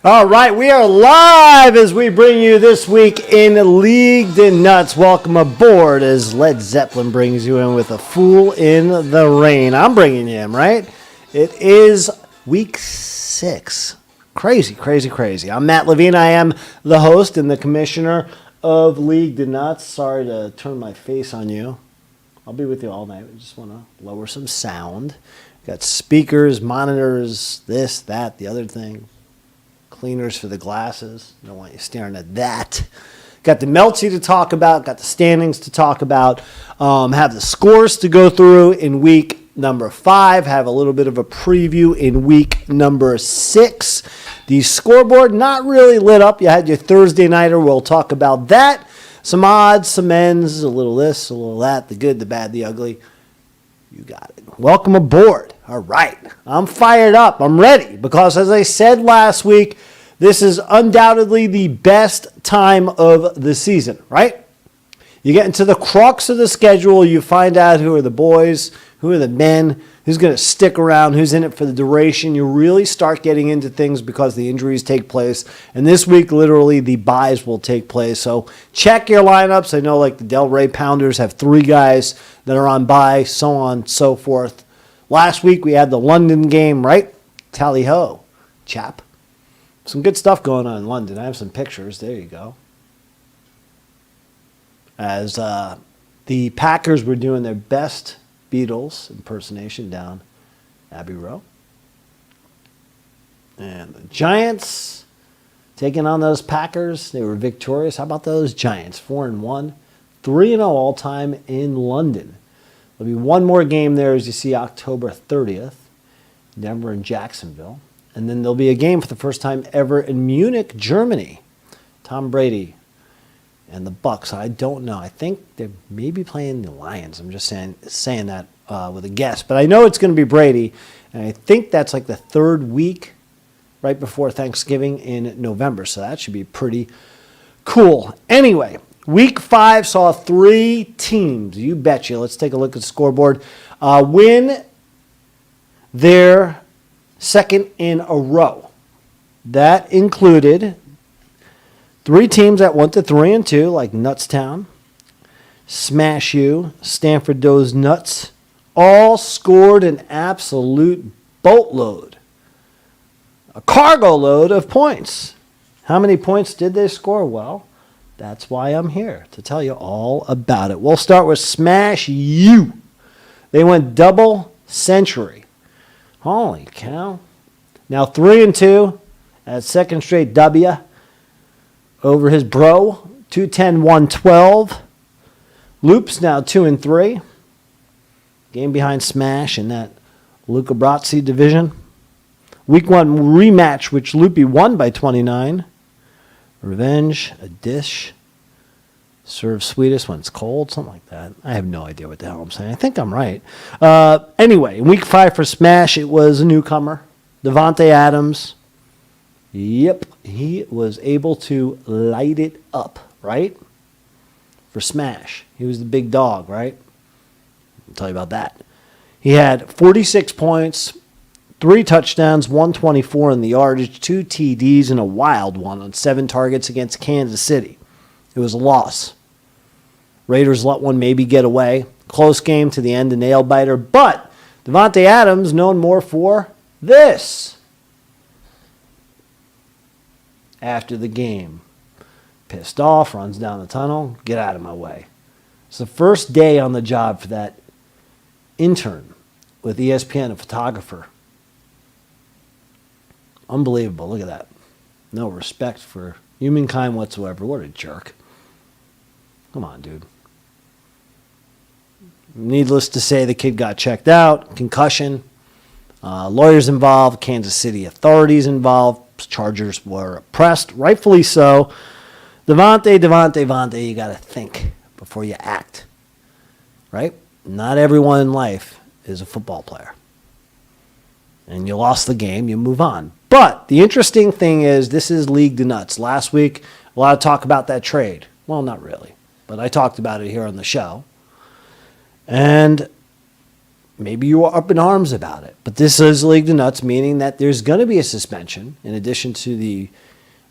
All right, we are live as we bring you this week in League De Nutz. Welcome aboard as Led Zeppelin brings you in with A Fool in the Rain. I'm bringing you in, right? It is week 6. Crazy, crazy, crazy. I'm Matt Levine. I am the host and the commissioner of League De Nutz. Sorry to turn my face on you. I'll be with you all night. I just want to lower some sound. Got speakers, monitors, this, that, the other thing. Cleaners for the glasses. Don't want you staring at that. Got the Melty to talk about. Got the standings to talk about. Have the scores to go through in week number 5. Have a little bit of a preview in week number 6. The scoreboard not really lit up. You had your Thursday nighter. We'll talk about that. Some odds, some ends, a little this, a little that, the good, the bad, the ugly. You got it. Welcome aboard. All right. I'm fired up. I'm ready because, as I said last week, this is undoubtedly the best time of the season, right? You get into the crux of the schedule. You find out who are the boys, who are the men, who's going to stick around, who's in it for the duration. You really start getting into things because the injuries take place. And this week, literally, the buys will take place. So check your lineups. I know like the Del Rey Pounders have 3 guys that are on bye, so on and so forth. Last week, we had the London game, right? Tally-ho, chap. Some good stuff going on in London. I have some pictures. There you go. As the Packers were doing their best Beatles impersonation down Abbey Road. And the Giants taking on those Packers. They were victorious. How about those Giants? 4-1. 3-0 all-time in London. There'll be one more game there, as you see, October 30th. Denver and Jacksonville. And then there'll be a game for the first time ever in Munich, Germany. Tom Brady and the Bucks. I don't know. I think they may be playing the Lions. I'm just saying that with a guess. But I know it's going to be Brady. And I think that's like the 3rd week right before Thanksgiving in November. So that should be pretty cool. Anyway, week 5 saw 3 teams. You betcha. Let's take a look at the scoreboard. Win their second in a row. That included 3 teams that went to 3-2, like Nutztown, Smash U, Stanford Doe's Nuts, all scored an absolute boatload, a cargo load of points. How many points did they score? Well, that's why I'm here, to tell you all about it. We'll start with Smash U. They went double century. Holy cow. Now 3-2 at second straight W over his bro. 210-112. Loops now 2-3. Game behind Smash in that Luca Brasi division. Week 1 rematch, which Loopy won by 29. Revenge, a dish. Serve sweetest when it's cold, something like that. I have no idea what the hell I'm saying. I think I'm right. Anyway, week 5 for Smash, it was a newcomer, Devontae Adams. Yep, he was able to light it up, right? For Smash. He was the big dog, right? I'll tell you about that. He had 46 points, 3 touchdowns, 124 in the yardage, 2 TDs, and a wild one on 7 targets against Kansas City. It was a loss. Raiders let one maybe get away. Close game to the end, a nail-biter. But Devontae Adams, known more for this. After the game, pissed off, runs down the tunnel, get out of my way. It's the first day on the job for that intern with ESPN, a photographer. Unbelievable. Look at that. No respect for humankind whatsoever. What a jerk. Come on, dude. Needless to say, the kid got checked out. Concussion. Lawyers involved. Kansas City authorities involved. Chargers were pressed. Rightfully so. Devontae, you got to think before you act. Right? Not everyone in life is a football player. And you lost the game, you move on. But the interesting thing is, this is League De Nutz. Last week, a lot of talk about that trade. Well, not really. But I talked about it here on the show. And maybe you are up in arms about it. But this is League De Nutz, meaning that there's going to be a suspension in addition to the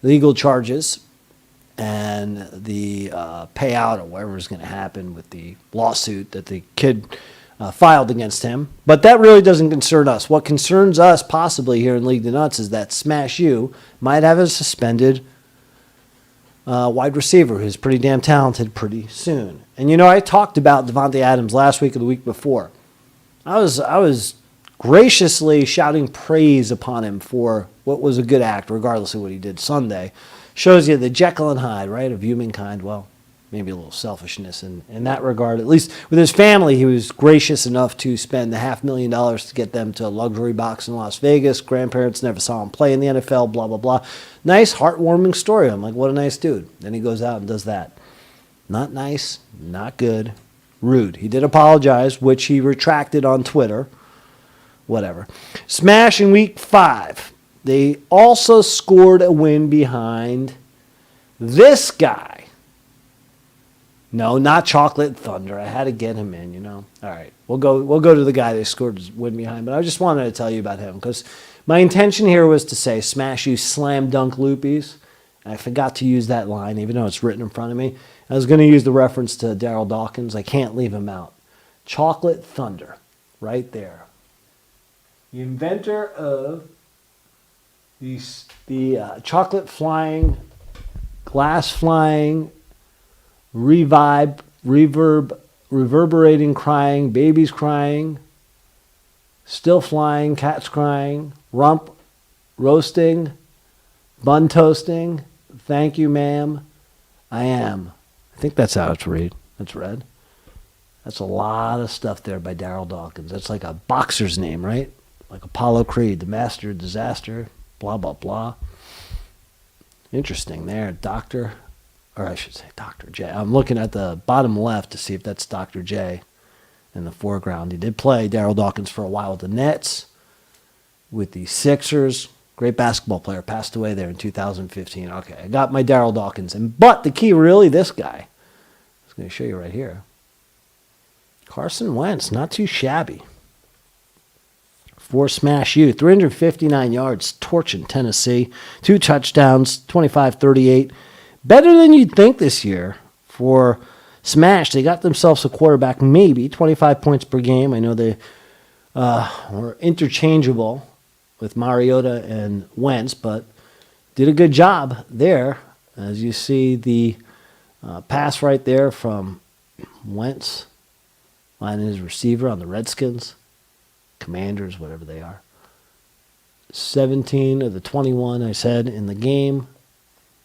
legal charges and the payout or whatever is going to happen with the lawsuit that the kid filed against him. But that really doesn't concern us. What concerns us possibly here in League De Nutz is that Smash U might have a suspended wide receiver who's pretty damn talented pretty soon. And, I talked about Devontae Adams last week or the week before. I was graciously shouting praise upon him for what was a good act, regardless of what he did Sunday. Shows you the Jekyll and Hyde, right, of humankind. Well, maybe a little selfishness in that regard. At least with his family, he was gracious enough to spend the $500,000 to get them to a luxury box in Las Vegas. Grandparents never saw him play in the NFL, blah, blah, blah. Nice, heartwarming story. I'm like, what a nice dude. Then he goes out and does that. Not nice, not good, rude. He did apologize, which he retracted on Twitter. Whatever. Smash in week 5. They also scored a win behind this guy. No, not Chocolate Thunder. I had to get him in, All right, we'll go to the guy they scored his win behind. But I just wanted to tell you about him because my intention here was to say Smash You slam dunk loopies. I forgot to use that line, even though it's written in front of me. I was going to use the reference to Daryl Dawkins. I can't leave him out. Chocolate Thunder, right there. The inventor of the chocolate flying, glass flying, reverberating crying, babies crying, still flying, cats crying, rump roasting, bun toasting. Thank you, ma'am. I am. I think that's how it's read. It's read. That's a lot of stuff there by Daryl Dawkins. That's like a boxer's name, right? Like Apollo Creed, the master of disaster, blah, blah, blah. Interesting there. Dr. J. I'm looking at the bottom left to see if that's Dr. J in the foreground. He did play Daryl Dawkins for a while with the Nets, with the Sixers. Great basketball player, passed away there in 2015. Okay, I got my Daryl Dawkins. But the key, really, this guy. I was going to show you right here. Carson Wentz, not too shabby. For Smash U, 359 yards, torching Tennessee. 2 touchdowns, 25-38. Better than you'd think this year for Smash. They got themselves a quarterback, maybe 25 points per game. I know they were interchangeable with Mariota and Wentz, but did a good job there. As you see the pass right there from Wentz, lining his receiver on the Redskins, Commanders, whatever they are. 17 of the 21, I said, in the game.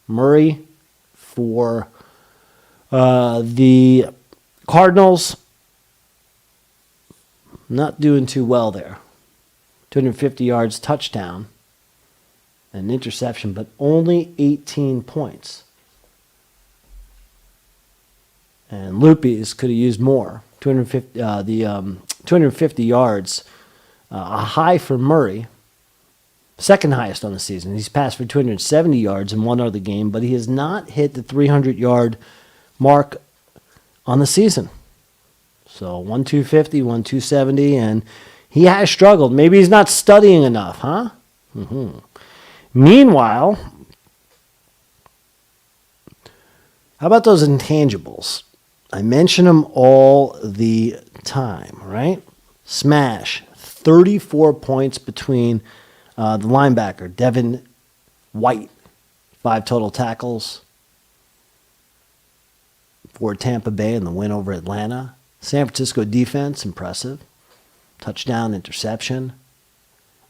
Murray for the Cardinals, not doing too well there. 250 yards, touchdown, an interception, but only 18 points. And Lupis could have used more. 250 yards, a high for Murray, second highest on the season. He's passed for 270 yards in one other game, but he has not hit the 300-yard mark on the season. So 1,250, 1,270, and he has struggled. Maybe he's not studying enough, huh? Mm-hmm. Meanwhile, how about those intangibles? I mention them all the time, right? Smash, 34 points between the linebacker, Devin White, 5 total tackles for Tampa Bay in the win over Atlanta. San Francisco defense, impressive. Touchdown, interception.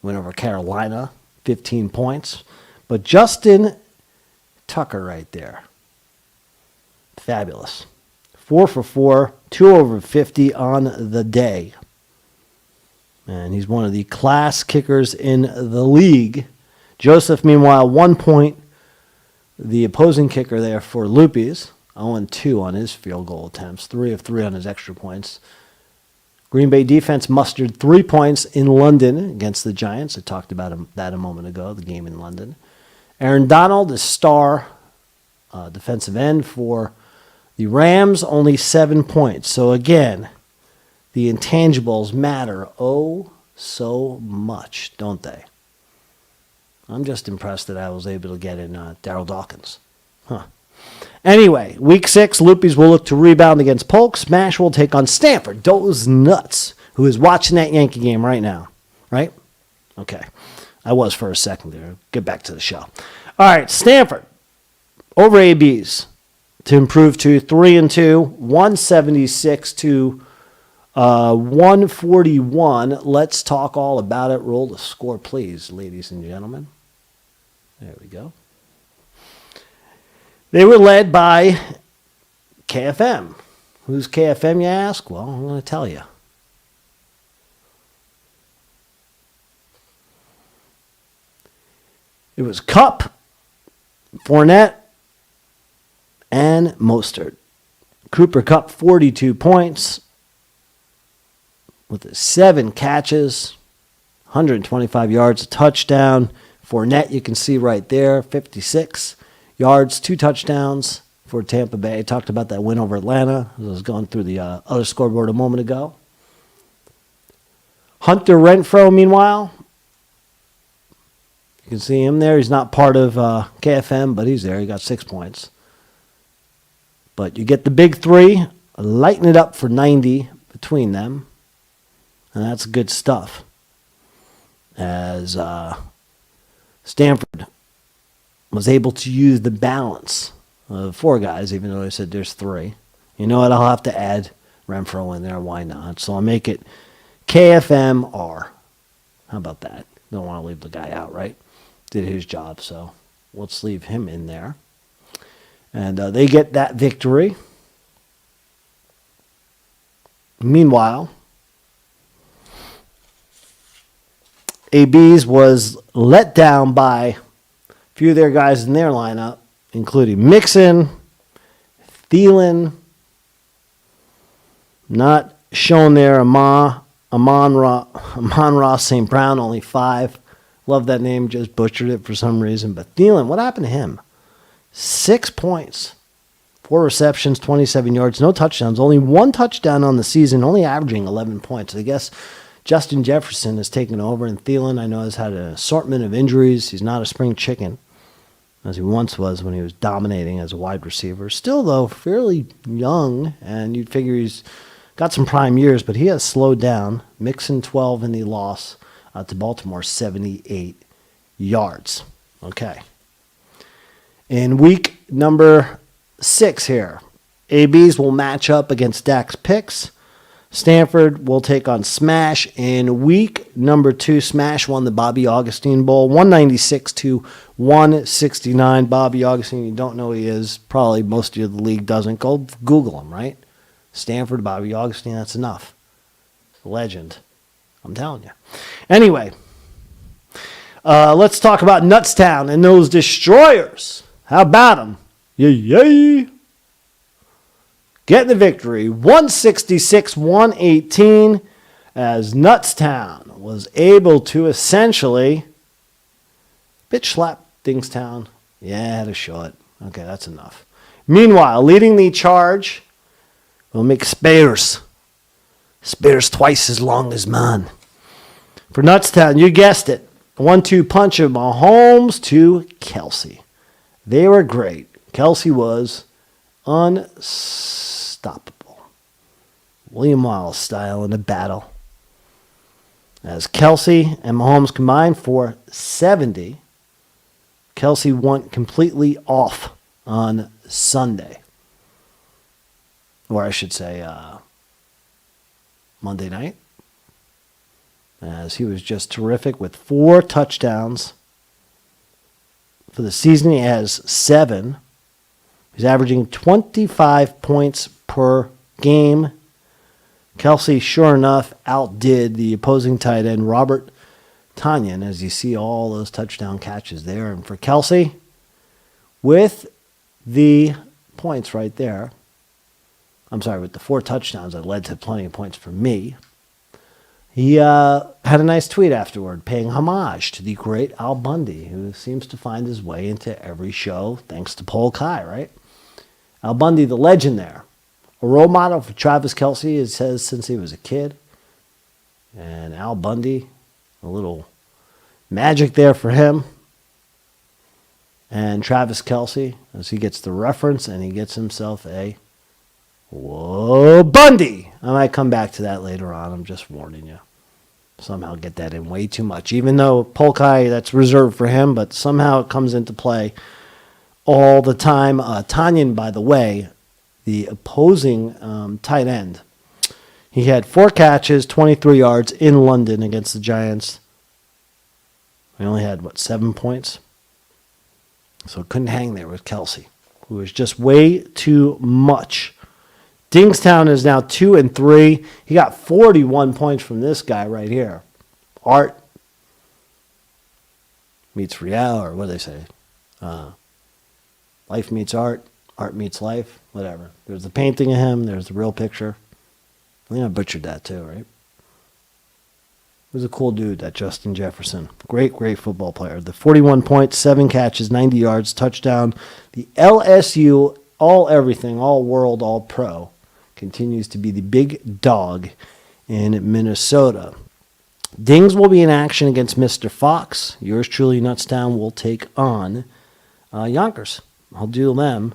Win over Carolina, 15 points. But Justin Tucker right there, fabulous. 4 for 4, 2 over 50 on the day. And he's one of the class kickers in the league. Joseph, meanwhile, 1 point. The opposing kicker there for Lupis, 0-2 on his field goal attempts, 3 of 3 on his extra points. Green Bay defense mustered 3 points in London against the Giants. I talked about that a moment ago, the game in London. Aaron Donald, the star defensive end for the Rams, only 7 points. So again, The intangibles matter oh so much, don't they? I'm just impressed that I was able to get in Daryl Dawkins. Anyway, week 6, Loopies will look to rebound against Polk. Smash will take on Stanford. Those nuts, who is watching that Yankee game right now, right? Okay. I was for a second there. Get back to the show. All right, Stanford over ABs to improve to 3-2, 176 to 141. Let's talk all about it. Roll the score, please, ladies and gentlemen. There we go. They were led by KFM. Who's KFM, you ask? Well, I'm going to tell you. It was Cup, Fournette, and Mostert. Cooper Kupp, 42 points with 7 catches, 125 yards, a touchdown. Fournette, you can see right there, 56 yards, 2 touchdowns for Tampa Bay. I talked about that win over Atlanta. I was going through the other scoreboard a moment ago. Hunter Renfrow, meanwhile, you can see him there. He's not part of KFM, but he's there. He got 6 points. But you get the big 3, lighten it up for 90 between them. And that's good stuff. As Stanford was able to use the balance of 4 guys, even though I said there's 3. You know what? I'll have to add Renfrow in there. Why not? So I'll make it KFMR. How about that? Don't want to leave the guy out, right? Did his job, so let's leave him in there. And they get that victory. Meanwhile, AB's was let down by a few of their guys in their lineup, including Mixon, Thielen, not shown there, Amon-Ra St. Brown, only 5. Love that name, just butchered it for some reason. But Thielen, what happened to him? 6 points, 4 receptions, 27 yards, no touchdowns. Only 1 touchdown on the season, only averaging 11 points. I guess Justin Jefferson has taken over, and Thielen, I know, has had an assortment of injuries. He's not a spring chicken, as he once was when he was dominating as a wide receiver. Still, though, fairly young, and you'd figure he's got some prime years, but he has slowed down. Mixon 12 in the loss to Baltimore, 78 yards. Okay. In week number 6 here, ABs will match up against Dak's picks. Stanford will take on Smash. In week number 2, Smash won the Bobby Augustine Bowl, 196 to 169. Bobby Augustine, you don't know who he is. Probably most of the league doesn't. Go Google him, right? Stanford, Bobby Augustine, that's enough. Legend. I'm telling you. Anyway, let's talk about Nutztown and those destroyers. How about them? Yay! Getting the victory, 166-118, as Nutztown was able to essentially bitch slap Dingstown. Yeah, had a shot. Okay, that's enough. Meanwhile, leading the charge will make Spears. Spears twice as long as mine. For Nutztown, you guessed it. 1-2 punch of Mahomes to Kelsey. They were great. Kelsey was unstoppable. William Wallace style in the battle. As Kelsey and Mahomes combined for 70, Kelsey went completely off on Sunday. Or I should say Monday night. As he was just terrific with 4 touchdowns. For the season, he has 7. He's averaging 25 points per game. Kelsey, sure enough, outdid the opposing tight end, Robert Tonyan, as you see all those touchdown catches there. And for Kelsey, with the points right there, with the 4 touchdowns that led to plenty of points for me, he had a nice tweet afterward paying homage to the great Al Bundy, who seems to find his way into every show thanks to Paul Kai, right? Al Bundy, the legend there. A role model for Travis Kelce, it says, since he was a kid. And Al Bundy, a little magic there for him. And Travis Kelce, as he gets the reference, and he gets himself a whoa Bundy. I might come back to that later on. I'm just warning you. Somehow get that in way too much. Even though Polkai, that's reserved for him, but somehow it comes into play all the time. Tanyan, by the way, the opposing tight end, he had 4 catches, 23 yards in London against the Giants. He only had, 7 points? So couldn't hang there with Kelce, who was just way too much. Dingstown is now 2-3. He got 41 points from this guy right here. Art meets real, or what do they say? Life meets art, art meets life, whatever. There's the painting of him. There's the real picture. I think I butchered that too, right? He was a cool dude, that Justin Jefferson. Great, great football player. The 41 points, 7 catches, 90 yards, touchdown. The LSU, all everything, all world, all pro, continues to be the big dog in Minnesota. Dings will be in action against Mr. Fox. Yours truly, Nutztown, will take on Yonkers. I'll do them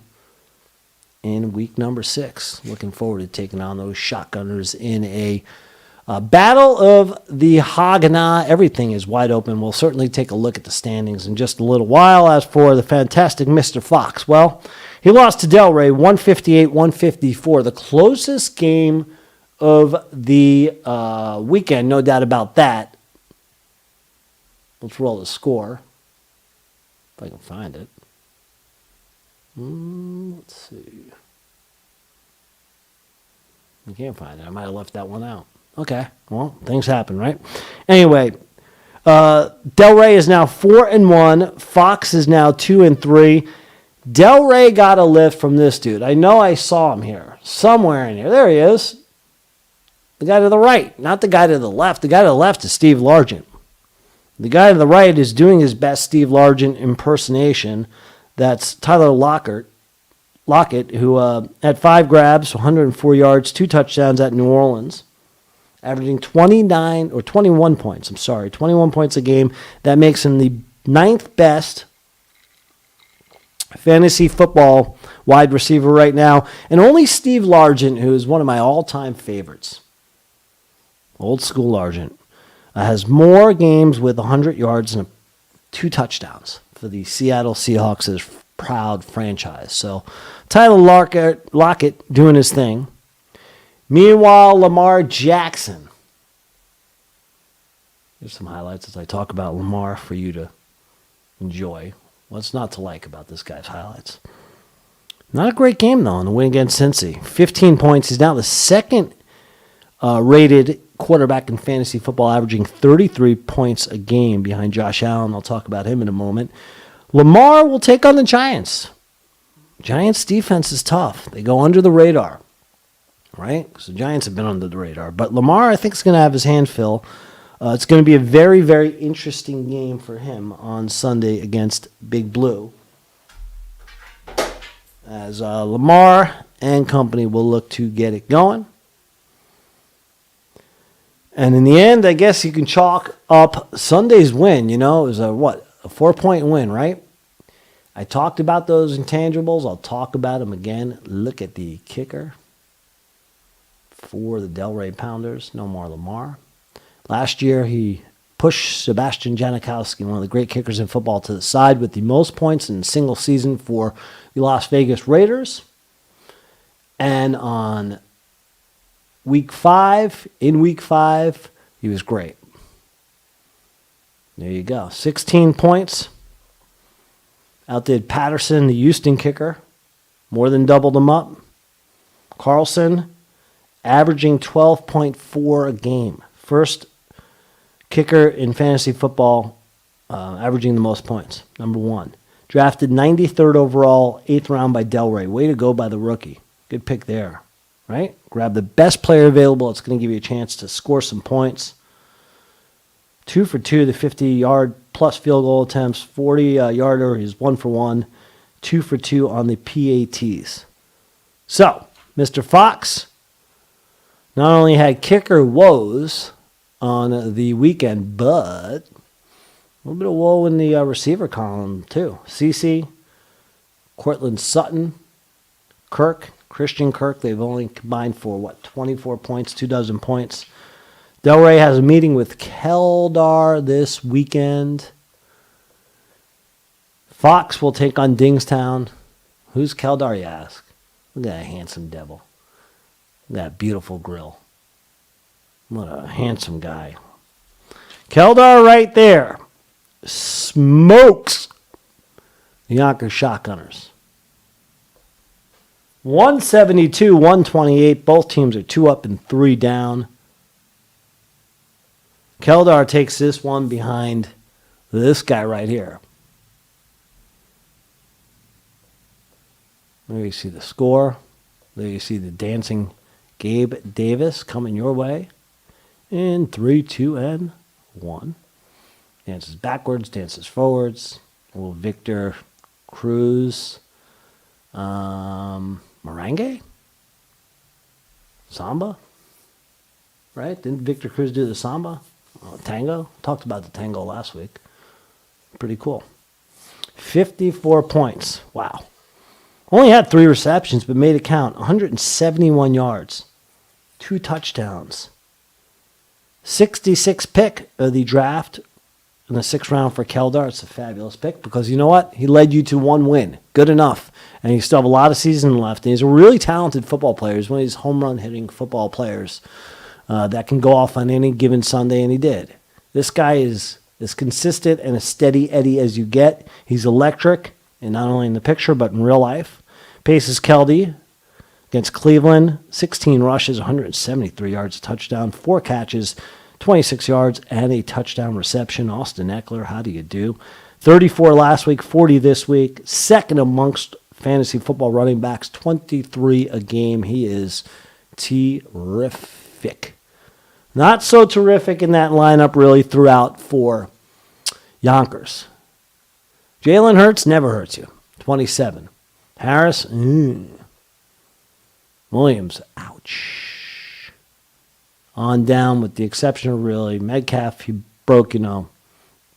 in week number 6. Looking forward to taking on those shotgunners in a battle of the Haganah. Everything is wide open. We'll certainly take a look at the standings in just a little while. As for the fantastic Mr. Fox, well, he lost to Delray 158-154. The closest game of the weekend, no doubt about that. Let's roll the score, if I can find it. Let's see. I can't find it. I might have left that one out. Okay, well, things happen, right? Anyway, Delray is now 4-1. Fox is now 2-3. Delray got a lift from this dude. I know I saw him here, somewhere in here. There he is. The guy to the right, not the guy to the left. The guy to the left is Steve Largent. The guy to the right is doing his best Steve Largent impersonation. That's Tyler Lockett, who had 5 grabs, 104 yards, 2 touchdowns at New Orleans, averaging 21 points. 21 points a game. That makes him the 9th best fantasy football wide receiver right now. And only Steve Largent, who is one of my all-time favorites, old school Largent, has more games with 100 yards and 2 touchdowns for the Seattle Seahawks' proud franchise. So Tyler Lockett doing his thing. Meanwhile, Lamar Jackson. Here's some highlights as I talk about Lamar for you to enjoy. What's not to like about this guy's highlights? Not a great game, though, in the win against Cincy. 15 points. He's now the second rated quarterback in fantasy football, averaging 33 points a game behind Josh Allen. I'll talk about him in a moment. Lamar will take on the Giants. Giants' defense is tough. They go under the radar, right? Because the Giants have been under the radar. But Lamar, I think, is going to have his hand fill. It's going to be a very, very interesting game for him on Sunday against Big Blue, as Lamar and company will look to get it going. And in the end, I guess you can chalk up Sunday's win. You know, it was a 4-point win, right? I talked about those intangibles. I'll talk about them again. Look at the kicker for the Delray Pounders. No more Lamar. Last year, he pushed Sebastian Janikowski, one of the great kickers in football, to the side with the most points in a single season for the Las Vegas Raiders. And on week 5, he was great. There you go. 16 points. Outdid Patterson, the Houston kicker. More than doubled him up. Carlson, averaging 12.4 a game. First kicker in fantasy football, averaging the most points. Number 1. Drafted 93rd overall, 8th round by Delray. Way to go by the rookie. Good pick there, right? Grab the best player available. It's going to give you a chance to score some points. 2 for 2, the 50-yard plus field goal attempts. 40-yarder, he's 1 for 1. 2 for 2 on the PATs. So, Mr. Fox not only had kicker woes on the weekend, but a little bit of woe in the receiver column, too. CeCe, Cortland Sutton, Christian Kirk, they've only combined for, 24 points, 24 points. Delray has a meeting with Keldar this weekend. Fox will take on Dingstown. Who's Keldar, you ask? Look at that handsome devil. Look at that beautiful grill. What a handsome guy. Keldar right there smokes the Yonkers Shotgunners. 172-128. Both teams are 2 up and 3 down. Keldar takes this one behind this guy right here. There you see the score. There you see the dancing Gabe Davis coming your way. In 3, 2, and 1. Dances backwards, dances forwards. Little Victor Cruz. Merengue? Samba? Right? Didn't Victor Cruz do the samba? Tango? Talked about the tango last week. Pretty cool. 54 points. Wow. Only had 3 receptions, but made it count. 171 yards. 2 touchdowns. 66 pick of the draft in the 6th round for Keldar. It's a fabulous pick because you know what? He led you to 1 win. Good enough. And he still have a lot of season left. And he's a really talented football player. He's one of these home run hitting football players that can go off on any given Sunday, and he did. This guy is as consistent and as steady Eddie as you get. He's electric, and not only in the picture, but in real life. Paces Keldy against Cleveland. 16 rushes, 173 yards, a touchdown, 4 catches, 26 yards, and a touchdown reception. Austin Eckler, how do you do? 34 last week, 40 this week. Second amongst fantasy football running backs, 23 a game. He is terrific. Not so terrific in that lineup really throughout for Yonkers. Jalen Hurts never hurts you. 27. Harris, Williams, ouch. On down with the exception of really Metcalf, he broke, the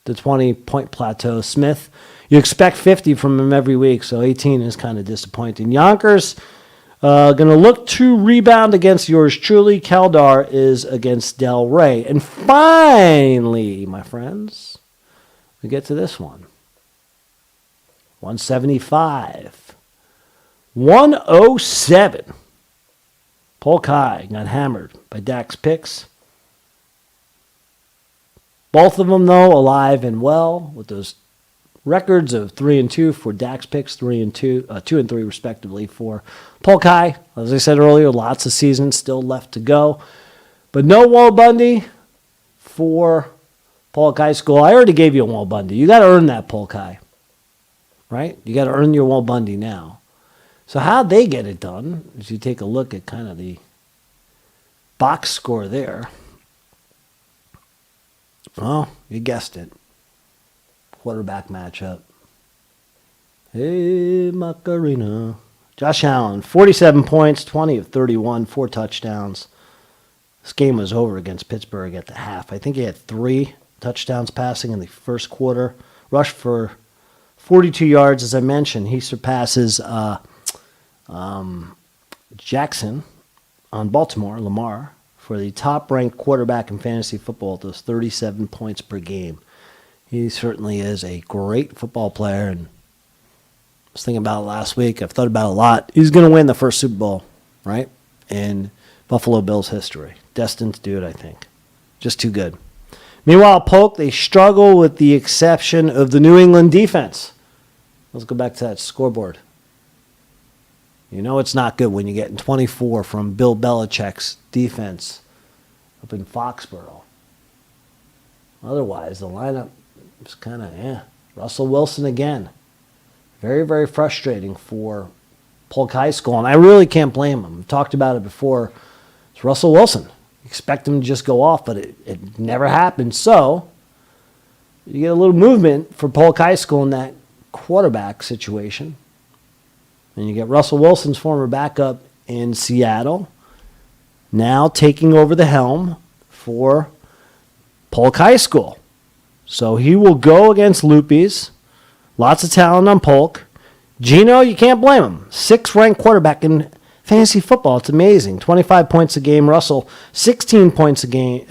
20-point plateau. Smith, you expect 50 from him every week, so 18 is kind of disappointing. Yonkers going to look to rebound against yours truly. Keldar is against Del Rey. And finally, my friends, we get to this one. 175. 107. Polkai got hammered by Dak's picks. Both of them, though, alive and well with those records of 3-2 for Dak's picks, 2 and 3 respectively for Polkai. As I said earlier, lots of seasons still left to go. But no Wall Bundy for Polkai School. I already gave you a Wall Bundy. You got to earn that, Polkai. Right? You got to earn your Wall Bundy now. So how'd they get it done? As you take a look at kind of the box score there. Well, you guessed it. Quarterback matchup. Hey, Macarena. Josh Allen, 47 points, 20 of 31, 4 touchdowns. This game was over against Pittsburgh at the half. I think he had 3 touchdowns passing in the first quarter. Rushed for 42 yards, as I mentioned. He surpasses Jackson on Baltimore, Lamar, for the top-ranked quarterback in fantasy football at those 37 points per game. He certainly is a great football player, and I was thinking about it last week. I've thought about it a lot. He's going to win the first Super Bowl, right, in Buffalo Bills history. Destined to do it, I think. Just too good. Meanwhile, Polk, they struggle with the exception of the New England defense. Let's go back to that scoreboard. You know it's not good when you're getting 24 from Bill Belichick's defense up in Foxborough. Otherwise, the lineup is kind of, Russell Wilson again. Very, very frustrating for Polk High School, and I really can't blame him. I've talked about it before. It's Russell Wilson. You expect him to just go off, but it never happened. So you get a little movement for Polk High School in that quarterback situation. And you get Russell Wilson's former backup in Seattle, now taking over the helm for Polk High School. So he will go against Lupes. Lots of talent on Polk. Gino, you can't blame him. 6th-ranked quarterback in fantasy football. It's amazing. 25 points a game. Russell, 16 points a game.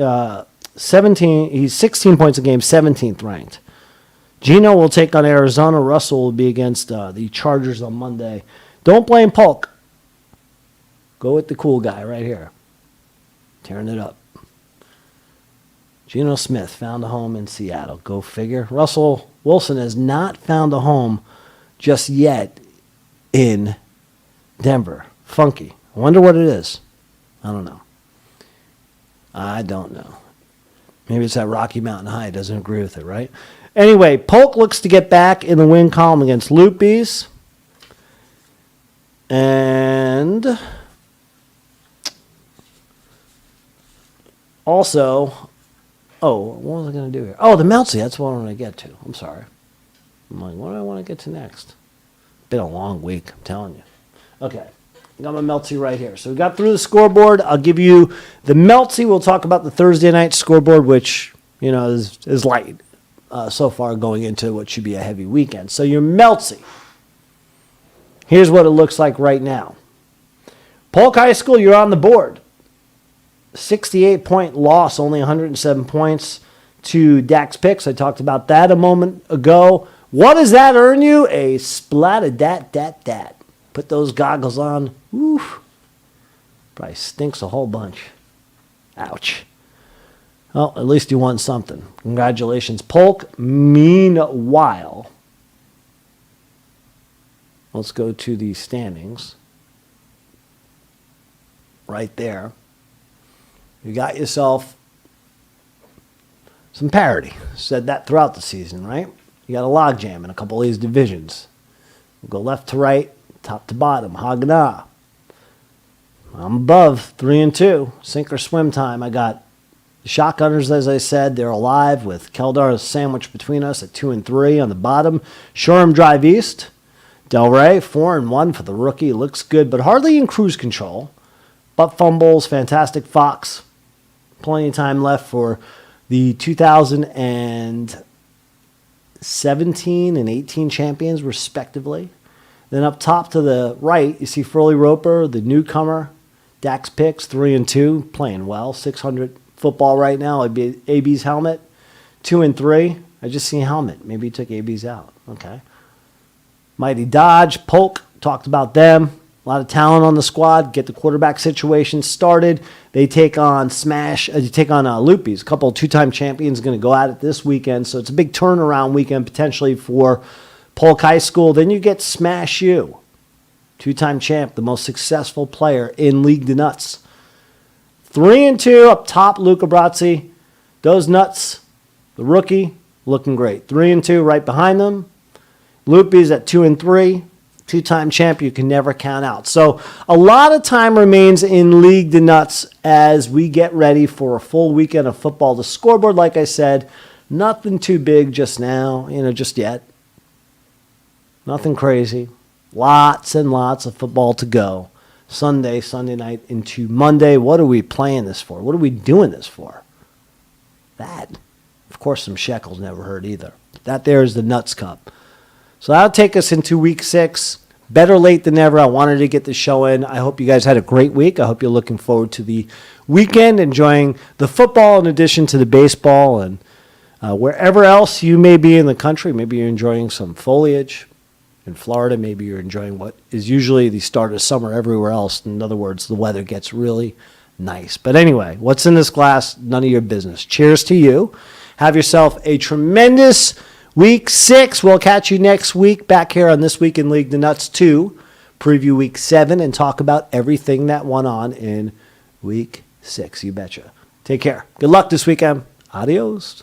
17. He's 16 points a game, 17th ranked. Gino will take on Arizona. Russell will be against the Chargers on Monday. Don't blame Polk. Go with the cool guy right here. Tearing it up. Geno Smith found a home in Seattle. Go figure. Russell Wilson has not found a home just yet in Denver. Funky. I wonder what it is. I don't know. Maybe it's that Rocky Mountain High. Doesn't agree with it, right? Anyway, Polk looks to get back in the win column against Lupes. And also, what was I going to do here? Oh, the Meltzy. That's what I want to get to. I'm sorry. I'm like, what do I want to get to next? Been a long week, I'm telling you. Okay. I got my Meltzy right here. So we got through the scoreboard. I'll give you the Meltzy. We'll talk about the Thursday night scoreboard, which, is light so far going into what should be a heavy weekend. So your Meltzy. Here's what it looks like right now. Polk High School, you're on the board. 68-point loss, only 107 points to Dax Picks. I talked about that a moment ago. What does that earn you? A splat of dat. Put those goggles on. Oof. Probably stinks a whole bunch. Ouch. Well, at least you won something. Congratulations, Polk. Meanwhile, let's go to the standings. Right there. You got yourself some parity. Said that throughout the season, right? You got a logjam in a couple of these divisions. We'll go left to right, top to bottom. Haganah. I'm above 3-2. Sink or swim time. I got the Shotgunners, as I said. They're alive with Keldar sandwiched between us at 2-3 on the bottom. Shoreham Drive East. Delray, 4-1 for the rookie. Looks good, but hardly in cruise control. But fumbles, Fantastic Fox. Plenty of time left for the 2017 and 18 champions, respectively. Then up top to the right, you see Furley Roper, the newcomer. Dax Picks, 3-2, playing well. 600 football right now. AB's helmet, 2-3. I just seen helmet. Maybe he took AB's out. Okay. Mighty Dodge, Polk, talked about them. A lot of talent on the squad. Get the quarterback situation started. They take on Lupes. A couple of two-time champions going to go at it this weekend. So it's a big turnaround weekend potentially for Polk High School. Then you get Smash U. Two-time champ, the most successful player in League De Nutz. 3-2 up top, Luca Brazzi. Those Nuts, the rookie, looking great. 3-2 right behind them. Lupes at 2-3. Two-time champ you can never count out. So a lot of time remains in League De Nutz as we get ready for a full weekend of football. The scoreboard, like I said, nothing too big just now, just yet. Nothing crazy. Lots and lots of football to go. Sunday night into Monday. What are we playing this for? What are we doing this for? That. Of course, some shekels never hurt either. That there is the Nuts Cup. So that'll take us into week 6. Better late than never. I wanted to get the show in. I hope you guys had a great week. I hope you're looking forward to the weekend, enjoying the football in addition to the baseball. And wherever else you may be in the country, maybe you're enjoying some foliage. In Florida, maybe you're enjoying what is usually the start of summer everywhere else. In other words, the weather gets really nice. But anyway, what's in this glass? None of your business. Cheers to you. Have yourself a tremendous Week 6, we'll catch you next week back here on This Week in League De Nutz 2. Preview Week 7 and talk about everything that went on in Week 6. You betcha. Take care. Good luck this weekend. Adios.